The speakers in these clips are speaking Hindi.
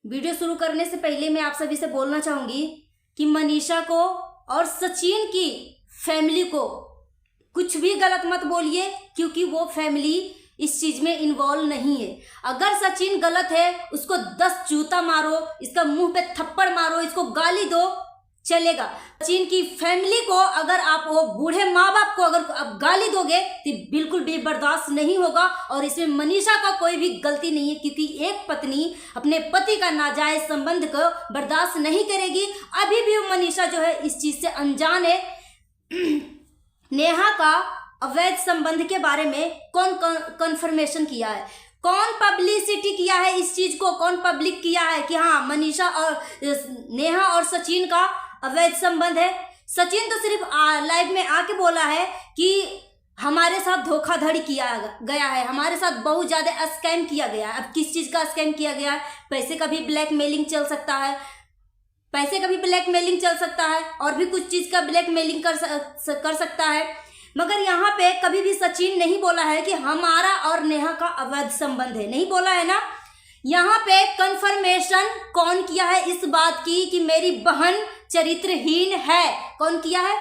वीडियो शुरू करने से पहले मैं आप सभी से बोलना चाहूंगी कि मनीषा को और सचिन की फैमिली को कुछ भी गलत मत बोलिए, क्योंकि वो फैमिली इस चीज में इन्वॉल्व नहीं है। अगर सचिन गलत है, उसको 10 जूता मारो, इसका मुंह पे थप्पड़ मारो, इसको गाली दो, चलेगा। सचिन की फैमिली को अगर आप वो बूढ़े माँ बाप को अगर आप गाली दोगे तो बिल्कुल भी बर्दाश्त नहीं होगा। और इसमें मनीषा का कोई भी गलती नहीं है, क्योंकि एक पत्नी अपने पति का नाजायज संबंध को बर्दाश्त नहीं करेगी। अभी भी मनीषा जो है इस चीज से अनजान है। नेहा का अवैध संबंध के बारे में कौन कंफर्मेशन किया है, कौन पब्लिसिटी किया है, इस चीज को कौन पब्लिक किया है कि हाँ मनीषा और नेहा और सचिन का अवैध संबंध है। सचिन तो सिर्फ लाइव में आके बोला है कि हमारे साथ धोखाधड़ी किया गया है, हमारे साथ बहुत ज्यादा स्कैम किया गया है। अब किस चीज का स्कैम किया गया है? पैसे का भी ब्लैकमेलिंग चल सकता है, पैसे का भी ब्लैकमेलिंग चल सकता है, और भी कुछ चीज का ब्लैकमेलिंग कर सकता है। मगर यहाँ पे कभी भी सचिन नहीं बोला है कि हमारा और नेहा का अवैध संबंध है, नहीं बोला है ना। यहाँ पे कंफर्मेशन कौन किया है इस बात की कि मेरी बहन चरित्रहीन है? कौन किया है?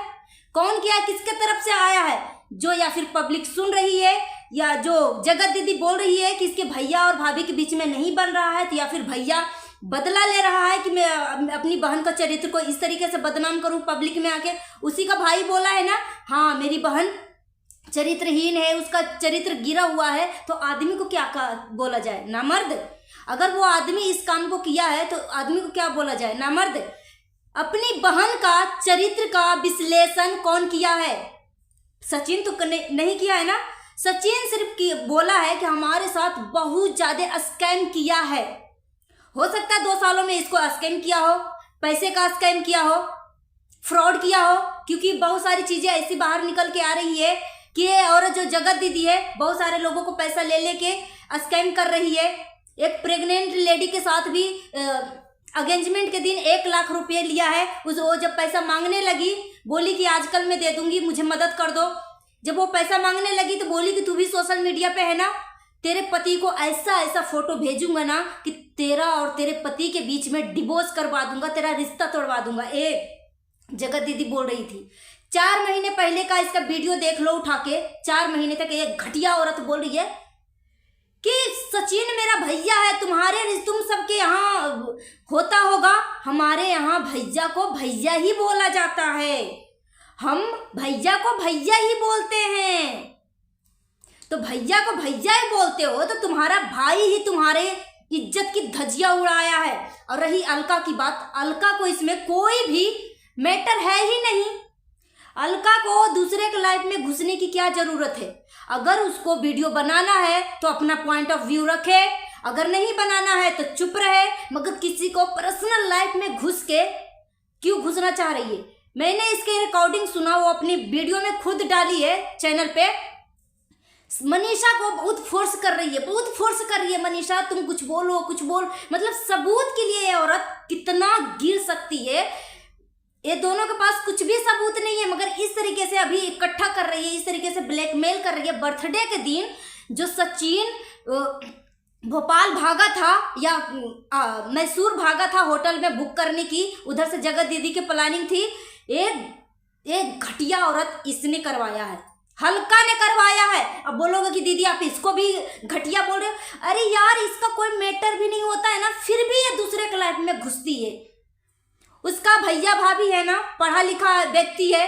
कौन किया है? किसके तरफ से आया है? जो या फिर पब्लिक सुन रही है, या जो जगत दीदी बोल रही है कि इसके भैया और भाभी के बीच में नहीं बन रहा है, तो या फिर भैया बदला ले रहा है कि मैं अपनी बहन का चरित्र को इस तरीके से बदनाम करूं पब्लिक में आके। उसी का भाई बोला है ना, हाँ मेरी बहन चरित्रहीन है, उसका चरित्र गिरा हुआ है। तो आदमी को क्या बोला जाए? नामर्द। अगर वो आदमी इस काम को किया है तो आदमी को क्या बोला जाए? नामर्द। अपनी बहन का चरित्र का विश्लेषण कौन किया है? सचिन तो नहीं किया है ना। सचिन सिर्फ बोला है कि हमारे साथ बहुत ज्यादा स्कैम किया है। हो सकता है 2 सालों में इसको स्कैम किया हो, पैसे का स्कैम किया हो, फ्रॉड किया हो, क्योंकि बहुत सारी चीजें ऐसी बाहर निकल के आ रही है कि और जो जगत दीदी है बहुत सारे लोगों को पैसा ले लेके स्कैम कर रही है। एक प्रेग्नेंट लेडी के साथ भी एंगेजमेंट के दिन 1 लाख रुपये लिया है। वो जब पैसा मांगने लगी, बोली कि आजकल मैं दे दूंगी, मुझे मदद कर दो। जब वो पैसा मांगने लगी तो बोली कि तू भी सोशल मीडिया पे है ना, तेरे पति को ऐसा ऐसा फोटो भेजूंगा ना कि तेरा और तेरे पति के बीच में डिवोर्स करवा दूंगा, तेरा रिश्ता तोड़वा दूंगा। जगत दीदी बोल रही थी। 4 महीने पहले का इसका वीडियो देख लो उठा के। 4 महीने तक एक घटिया औरत बोल रही है कि सचिन मेरा भैया है, तुम सबके यहाँ होता होगा, हमारे यहाँ भैया को भैया ही बोला जाता है, हम भैया को भैया ही बोलते हैं। तो भैया को भैया ही बोलते हो तो तुम्हारा भाई ही तुम्हारे इज्जत की धज्जियां उड़ाया है। और रही अलका की बात, अलका को इसमें कोई भी मैटर है ही नहीं। अलका को दूसरे के लाइफ में घुसने की क्या जरूरत है? अगर उसको वीडियो बनाना है तो अपना पॉइंट ऑफ व्यू रखे, अगर नहीं बनाना है तो चुप रहे। मगर किसी को पर्सनल लाइफ में घुस के क्यों घुसना चाह रही है? मैंने इसके रिकॉर्डिंग सुना, वो अपनी वीडियो में खुद डाली है चैनल पे। मनीषा को बहुत फोर्स कर रही है, बहुत फोर्स कर रही है। मनीषा तुम कुछ बोलो, कुछ बोल, मतलब सबूत के लिए ये औरत कितना गिर सकती है। ये दोनों के पास कुछ भी सबूत नहीं है, मगर इस तरीके से अभी इकट्ठा कर रही है, इस तरीके से ब्लैकमेल कर रही है। बर्थडे के दिन जो सचिन भोपाल भागा था या मैसूर भागा था होटल में बुक करने की, उधर से जगत दीदी की प्लानिंग थी। एक घटिया औरत इसने करवाया है, हल्का ने करवाया है। अब बोलोगे कि दीदी आप इसको भी घटिया बोल रहे हो। अरे यार, इसका कोई मैटर भी नहीं होता है ना, फिर भी ये दूसरे के लाइफ में घुसती है। उसका भैया भाभी है ना, पढ़ा लिखा व्यक्ति है,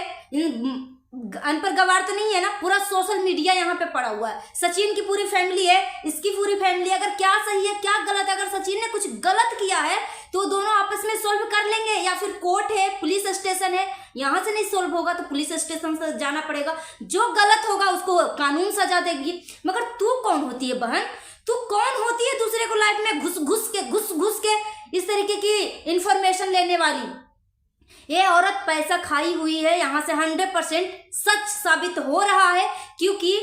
अनपढ़ गवार तो नहीं है ना, पूरा सोशल मीडिया यहाँ पे पड़ा हुआ है। सचिन की पूरी फैमिली है, इसकी पूरी फैमिली। अगर क्या सही है क्या गलत है, अगर सचिन ने कुछ गलत किया है तो दोनों आपस में सोल्व कर लेंगे, या फिर कोर्ट है, पुलिस स्टेशन है, यहाँ से नहीं सोल्व होगा तो पुलिस स्टेशन से जाना पड़ेगा। जो गलत होगा उसको कानून सजा देगी। मगर तू कौन होती है बहन? तू कौन होती है दूसरे को लाइफ में घुस के इस तरीके की इंफॉर्मेशन लेने वाली? ये औरत पैसा खाई हुई है, यहाँ से 100% सच साबित हो रहा है। क्योंकि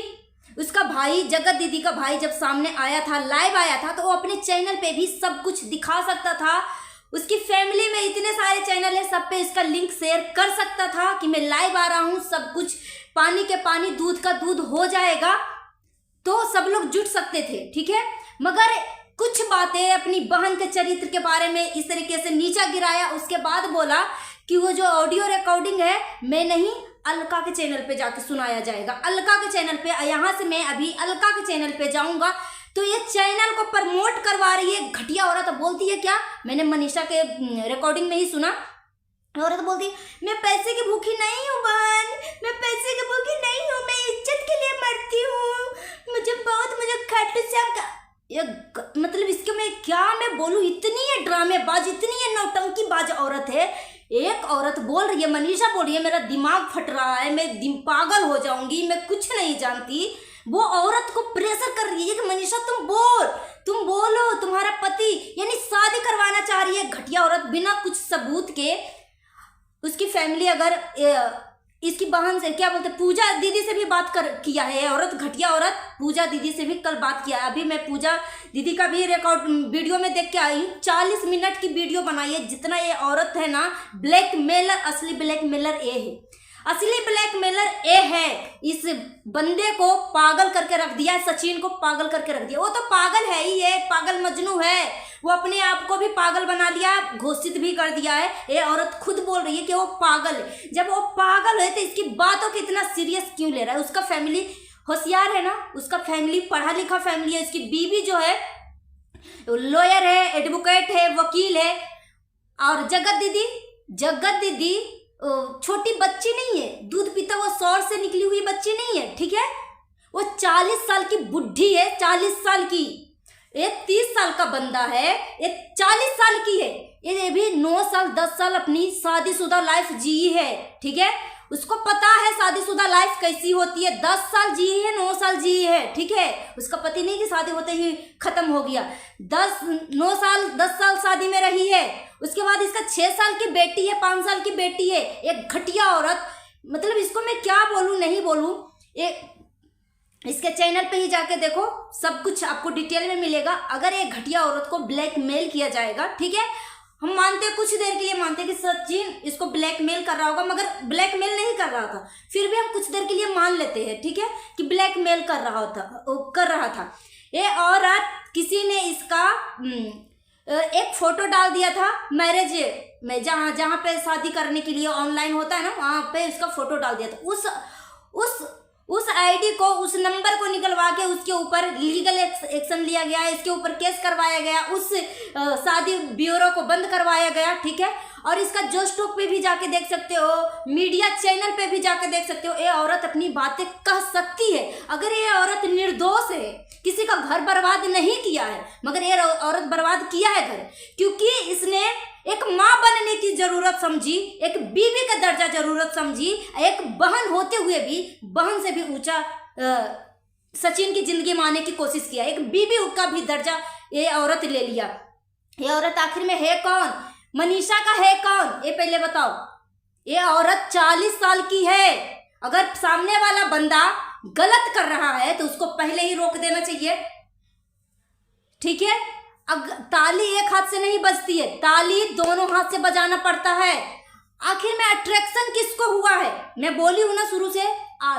उसका भाई, जगत दीदी का भाई जब सामने आया था, लाइव आया था, तो वो अपने चैनल पे भी सब कुछ दिखा सकता था। उसकी फैमिली में इतने सारे चैनल है, सब पे इसका लिंक शेयर कर सकता था कि मैं लाइव आ रहा हूँ, सब कुछ पानी के पानी दूध का दूध हो जाएगा, तो सब लोग जुट सकते थे। ठीक है, मगर कुछ कुछ बातें अपनी बहन के चरित्र के बारे में इस तरीके से नीचा गिराया। उसके बाद बोला कि वो जो ऑडियो रिकॉर्डिंग है मैं नहीं, अलका के चैनल पे जाके सुनाया जाएगा। अलका के चैनल पे, यहाँ से मैं अभी अलका के चैनल पे जाऊंगा तो ये चैनल को प्रमोट करवा रही है घटिया औरत। बोलती है क्या, मैंने मनीषा के रिकॉर्डिंग में ही सुना, औरत बोलती है मैं पैसे की भूखी नहीं हूँ बहन, मैं पैसे की भूखी नहीं हूँ, मैं इज्जत के लिए मरती हूँ, मुझे खाटू श्याम का ये मतलब इसके में क्या मैं बोलूँ, इतनी है ड्रामेबाज, इतनी है नौटंकीबाज औरत है। एक औरत बोल रही है, मनीषा बोल रही है मेरा दिमाग फट रहा है, मैं पागल हो जाऊंगी, मैं कुछ नहीं जानती। वो औरत को प्रेशर कर रही है कि मनीषा तुम बोलो, तुम्हारा पति यानी शादी करवाना चाह रही है। घटिया औरत बिना कुछ सबूत के। उसकी फैमिली अगर इसकी बहन से क्या बोलते, पूजा दीदी से भी बात किया है औरत, घटिया औरत। पूजा दीदी से भी कल बात किया है। अभी मैं पूजा दीदी का भी रिकॉर्ड वीडियो में देख के आई हूँ। 40 मिनट की वीडियो बनाई है। जितना ये औरत है ना ब्लैकमेलर, असली ब्लैकमेलर ये है, असली ब्लैकमेलर ए है। इस बंदे को पागल करके रख दिया है, सचिन को पागल करके रख दिया। वो तो पागल है ही है, पागल मजनू है। वो अपने आप को भी पागल बना लिया, घोषित भी कर दिया है। ये औरत खुद बोल रही है कि वो पागल है। जब वो पागल है तो इसकी बातों को इतना सीरियस क्यों ले रहा है? उसका फैमिली होशियार है ना, उसका फैमिली पढ़ा लिखा फैमिली है। उसकी बीवी जो है लॉयर है, एडवोकेट है, वकील है। और जगत दीदी छोटी बच्ची नहीं है, दूध पीता वो सौर से निकली हुई बच्ची नहीं है, ठीक है। वो 40 साल की बुढ़ी है, 40 साल की। एक 30 साल का बंदा है, एक 40 साल की है। ये भी 9 साल 10 साल अपनी शादीशुदा लाइफ जी है, ठीक है। उसको पता है शादीशुदा लाइफ कैसी होती है। 10 साल जी है, 9 साल जी है, ठीक है। उसका पति नहीं कि शादी होते ही खत्म हो गया। 10 साल शादी में रही है। उसके बाद इसका 6 साल की बेटी है, 5 साल की बेटी है। एक घटिया औरत, मतलब इसको मैं क्या बोलूं नहीं बोलूं। इसके चैनल पे ही जाके देखो, सब कुछ आपको डिटेल में मिलेगा। अगर एक घटिया औरत को ब्लैकमेल किया जाएगा, ठीक है, हम मानते हैं, कुछ देर के लिए मानते हैं कि सचिन इसको ब्लैकमेल कर रहा होगा, मगर ब्लैकमेल नहीं कर रहा था। फिर भी हम कुछ देर के लिए मान लेते हैं, ठीक है, कि ब्लैकमेल कर रहा था। ये औरत, किसी ने इसका एक फोटो डाल दिया था मैरिज में, जहाँ पे शादी करने के लिए ऑनलाइन होता है ना, वहाँ पे उसका फोटो डाल दिया था। उस आईडी को, उस नंबर को निकलवा के उसके ऊपर लीगल एक्शन लिया गया, इसके ऊपर केस करवाया गया, उस शादी ब्यूरो को बंद करवाया गया, ठीक है। और इसका जो स्टॉक पे भी जाके देख सकते हो, मीडिया चैनल पे भी जाके देख सकते हो। ये औरत अपनी बातें कह सकती है। अगर ये औरत निर्दोष है, किसी का घर बर्बाद नहीं किया है, मगर ये औरत बर्बाद किया है घर, क्योंकि इसने एक माँ बनने की जरूरत समझी, एक बीवी का दर्जा जरूरत समझी, एक बहन होते हुए भी बहन से भी ऊंचा सचिन की जिंदगी मारने की कोशिश किया। एक बीवी का भी दर्जा ये औरत ले लिया। ये औरत आखिर में है कौन? मनीषा का है कौन? ये पहले बताओ। ये औरत 40 साल की है। अगर सामने वाला बंदा गलत कर रहा है तो उसको पहले ही रोक देना चाहिए, ठीक है। अब ताली एक हाथ से नहीं बजती है, ताली दोनों हाथ से बजाना पड़ता है। आखिर में अट्रैक्शन किसको हुआ है? मैं बोली हूं ना शुरू से,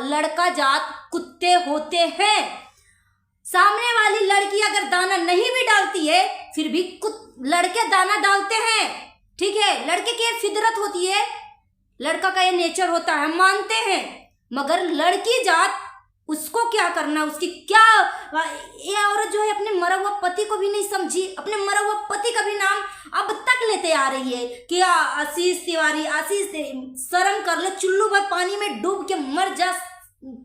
लड़का जात कुत्ते होते हैं। सामने वाली लड़की अगर दाना नहीं भी डालती है, फिर भी लड़के दाना डालते हैं, ठीक है। लड़के की ये फितरत होती है, लड़का का ये नेचर होता है, हम मानते हैं। मगर लड़की जात, उसको क्या करना, उसकी क्या। ये औरत जो है अपने मरा हुआ पति को भी नहीं समझी, अपने मरा हुआ पति का भी नाम अब तक लेते आ रही है कि आशीष तिवारी, आशीष, शर्म कर लो, चुल्लू भर पानी में डूब के मर जा।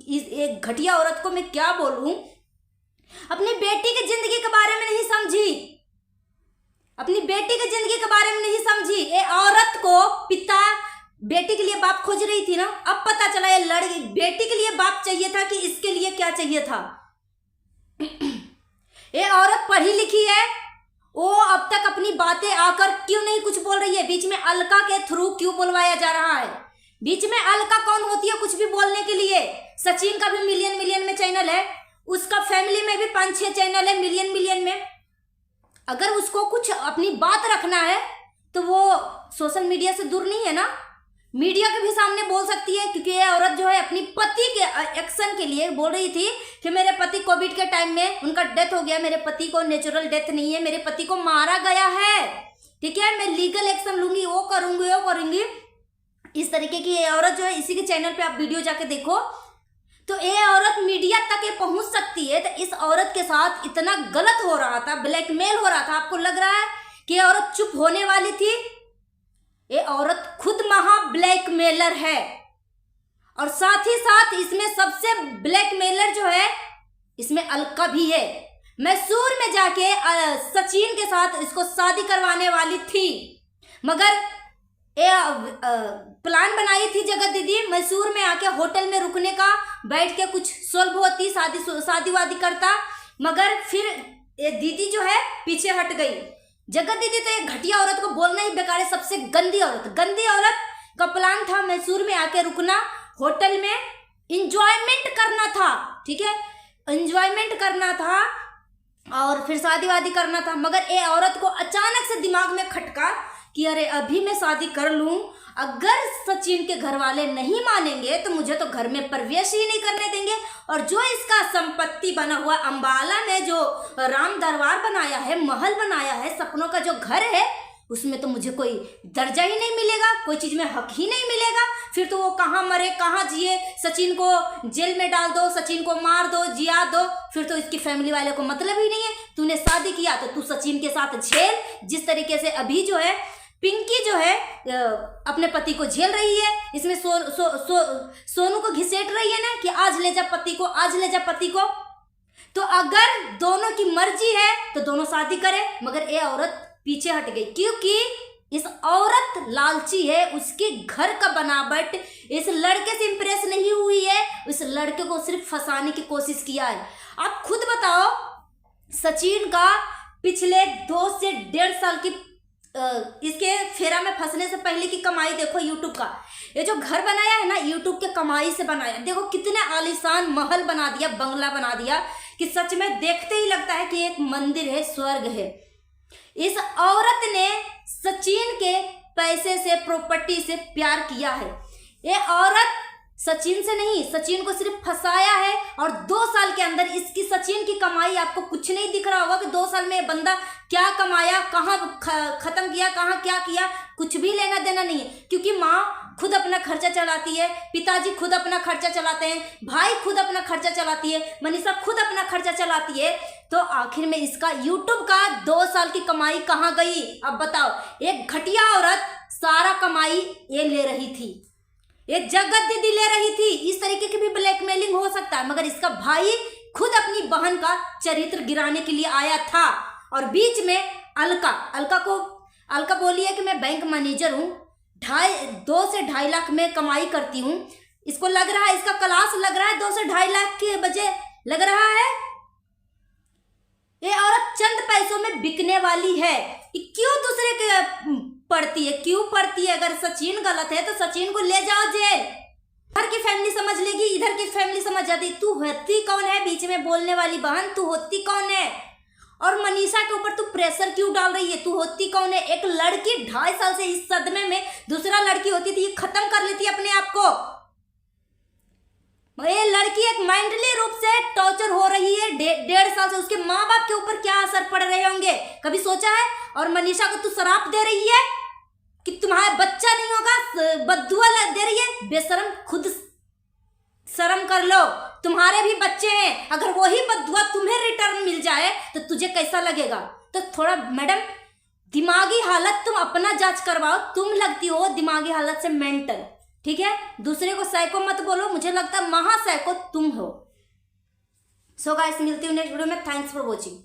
एक घटिया औरत को मैं क्या बोलूं, अपनी बेटी की जिंदगी के बारे में नहीं समझी, अपनी बेटी की जिंदगी के बारे में नहीं समझी। ये औरत को पिता, बेटी के लिए बाप खोज रही थी ना, अब पता चला ये लड़की, बेटी के लिए बाप चाहिए था कि इसके लिए क्या चाहिए था। ये औरत पढ़ी लिखी है, वो अब तक अपनी बातें आकर क्यों नहीं कुछ बोल रही है? बीच में अलका के थ्रू क्यों बुलवाया जा रहा है? बीच में अलका कौन होती है कुछ भी बोलने के लिए? सचिन का भी मिलियन में चैनल है, उसका फैमिली में भी 5-6 चैनल है मिलियन में। अगर उसको कुछ अपनी बात रखना है तो वो सोशल मीडिया से दूर नहीं है ना, मीडिया के भी सामने बोल सकती है, क्योंकि ये औरत जो है अपनी पति के एक्शन के लिए बोल रही थी कि मेरे पति कोविड के टाइम में उनका डेथ हो गया, मेरे पति को नेचुरल डेथ नहीं है, मेरे पति को मारा गया है, ठीक है, मैं लीगल एक्शन लूंगी, वो करूंगी। इस तरीके की ये औरत जो है, इसी के चैनल पे आप वीडियो जाके देखो, तो ये औरत मीडिया तक ये पहुंच सकती है। तो इस औरत के साथ इतना गलत हो रहा था, ब्लैकमेल हो रहा था, आपको लग रहा है कि ये औरत चुप होने वाली थी? ये औरत खुद महा ब्लैकमेलर है, और साथ ही साथ इसमें सबसे ब्लैकमेलर जो है, इसमें अलका भी है। मैसूर में जाके सचिन के साथ इसको शादी करवाने वाली थी, मगर ये प्लान बनाई थी जगत दीदी मैसूर में आके होटल में रुकने का, बैठ के कुछ सोल्व होती, शादी वादी करता, मगर फिर ये दीदी जो है पीछे हट गई। जगत दीदी तो एक घटिया औरत को बोलना ही बेकार है, सबसे गंदी औरत का प्लान था मैसूर में आके रुकना, होटल में इंजॉयमेंट करना था, ठीक है, इंजॉयमेंट करना था और फिर शादी वादी करना था। मगर ये औरत को अचानक से दिमाग में खटका कि अरे अभी मैं शादी कर लूं, अगर सचिन के घर वाले नहीं मानेंगे तो मुझे तो घर में प्रवेश ही नहीं करने देंगे, और जो इसका संपत्ति बना हुआ अंबाला में जो राम दरबार बनाया है, महल बनाया है, सपनों का जो घर है, उसमें तो मुझे कोई दर्जा ही नहीं मिलेगा, कोई चीज में हक ही नहीं मिलेगा। फिर तो वो कहाँ मरे कहाँ जिए, सचिन को जेल में डाल दो, सचिन को मार दो, जिया दो, फिर तो इसकी फैमिली वाले को मतलब ही नहीं है। तूने शादी किया तो तू सचिन के साथ झेल, जिस तरीके से अभी जो है पिंकी जो है अपने पति को झेल रही है, इसमें सोनू को घिसेट रही है ना कि आज ले जा पति को, आज ले जा पति को। तो अगर दोनों की मर्जी है तो दोनों शादी करें, मगर ये औरत पीछे हट गई, क्योंकि इस औरत लालची है, उसके घर का बनावट इस लड़के से इंप्रेस नहीं हुई है, इस लड़के को सिर्फ फंसाने की कोशिश किया है। आप खुद बताओ, सचिन का पिछले 2 से 1.5 साल की इसके फेरा में फंसने से पहले की कमाई देखो यूट्यूब का, ये जो घर बनाया है ना यूट्यूब के कमाई से बनाया, देखो कितने आलीशान महल बना दिया, बंगला बना दिया कि सच में देखते ही लगता है कि एक मंदिर है, स्वर्ग है। इस औरत ने सचिन के पैसे से, प्रॉपर्टी से प्यार किया है। ये औरत सचिन से नहीं, सचिन को सिर्फ फंसाया है, और 2 साल के अंदर इसकी सचिन की कमाई आपको कुछ नहीं दिख रहा होगा कि 2 साल में ये बंदा क्या कमाया, कहाँ खत्म किया, कहाँ क्या किया, कुछ भी लेना देना नहीं है, क्योंकि माँ खुद अपना खर्चा चलाती है, पिताजी खुद अपना खर्चा चलाते हैं, भाई खुद अपना खर्चा चलाती है, मनीषा खुद अपना खर्चा चलाती है। तो आखिर में इसका यूट्यूब का 2 साल की कमाई कहाँ गई? अब बताओ, एक घटिया औरत सारा कमाई ये ले रही थी, ये जगत दीदी ले रही थी। इस तरीके की भी ब्लैकमेलिंग हो सकता है, मगर इसका भाई खुद अपनी बहन का चरित्र गिराने के लिए आया था। और बीच में अलका बोली है कि मैं बैंक मैनेजर हूँ, 2 से 2.5 लाख में कमाई करती हूँ। इसको लग रहा है, इसका क्लास लग रहा है 2 से 2.5 लाख के बजाय लग रहा है ये औरत चंद पैसों में बिकने वाली है। क्यों दूसरे के पड़ती है, क्यों पड़ती है? अगर सचिन गलत है तो सचिन को ले जाओ जेल, इधर की फैमिली समझ लेगी, इधर की फैमिली समझ जाती। तू होती कौन है बीच में बोलने वाली बहन? तू होती कौन है? और मनीषा के ऊपर तू प्रेशर क्यों डाल रही है? तू होती कौन है? एक लड़की 2.5 साल से इस सदमे में, दूसरा लड़की होती थी ये खत्म कर लेती अपने आप को। ये लड़की एक मेंटली रूप से टॉर्चर हो रही है 1.5 साल से, उसके माँ बाप के ऊपर क्या असर पड़ रहे होंगे, कभी सोचा है? और मनीषा को तू शराप दे रही है कि तुम्हारा बच्चा नहीं होगा, बद्दुआ दे रही है। बेशरम, खुद शर्म कर लो, तुम्हारे भी बच्चे हैं, अगर वही बद्दुआ तुम्हें रिटर्न मिल जाए तो तुझे कैसा लगेगा? तो थोड़ा मैडम दिमागी हालत तुम अपना जांच करवाओ, तुम लगती हो दिमागी हालत से मेंटल, ठीक है? दूसरे को साइको मत बोलो, मुझे लगता है महा साइको तुम हो। सो गाइस, मिलती हूँ नेक्स्ट वीडियो में। Thanks for watching.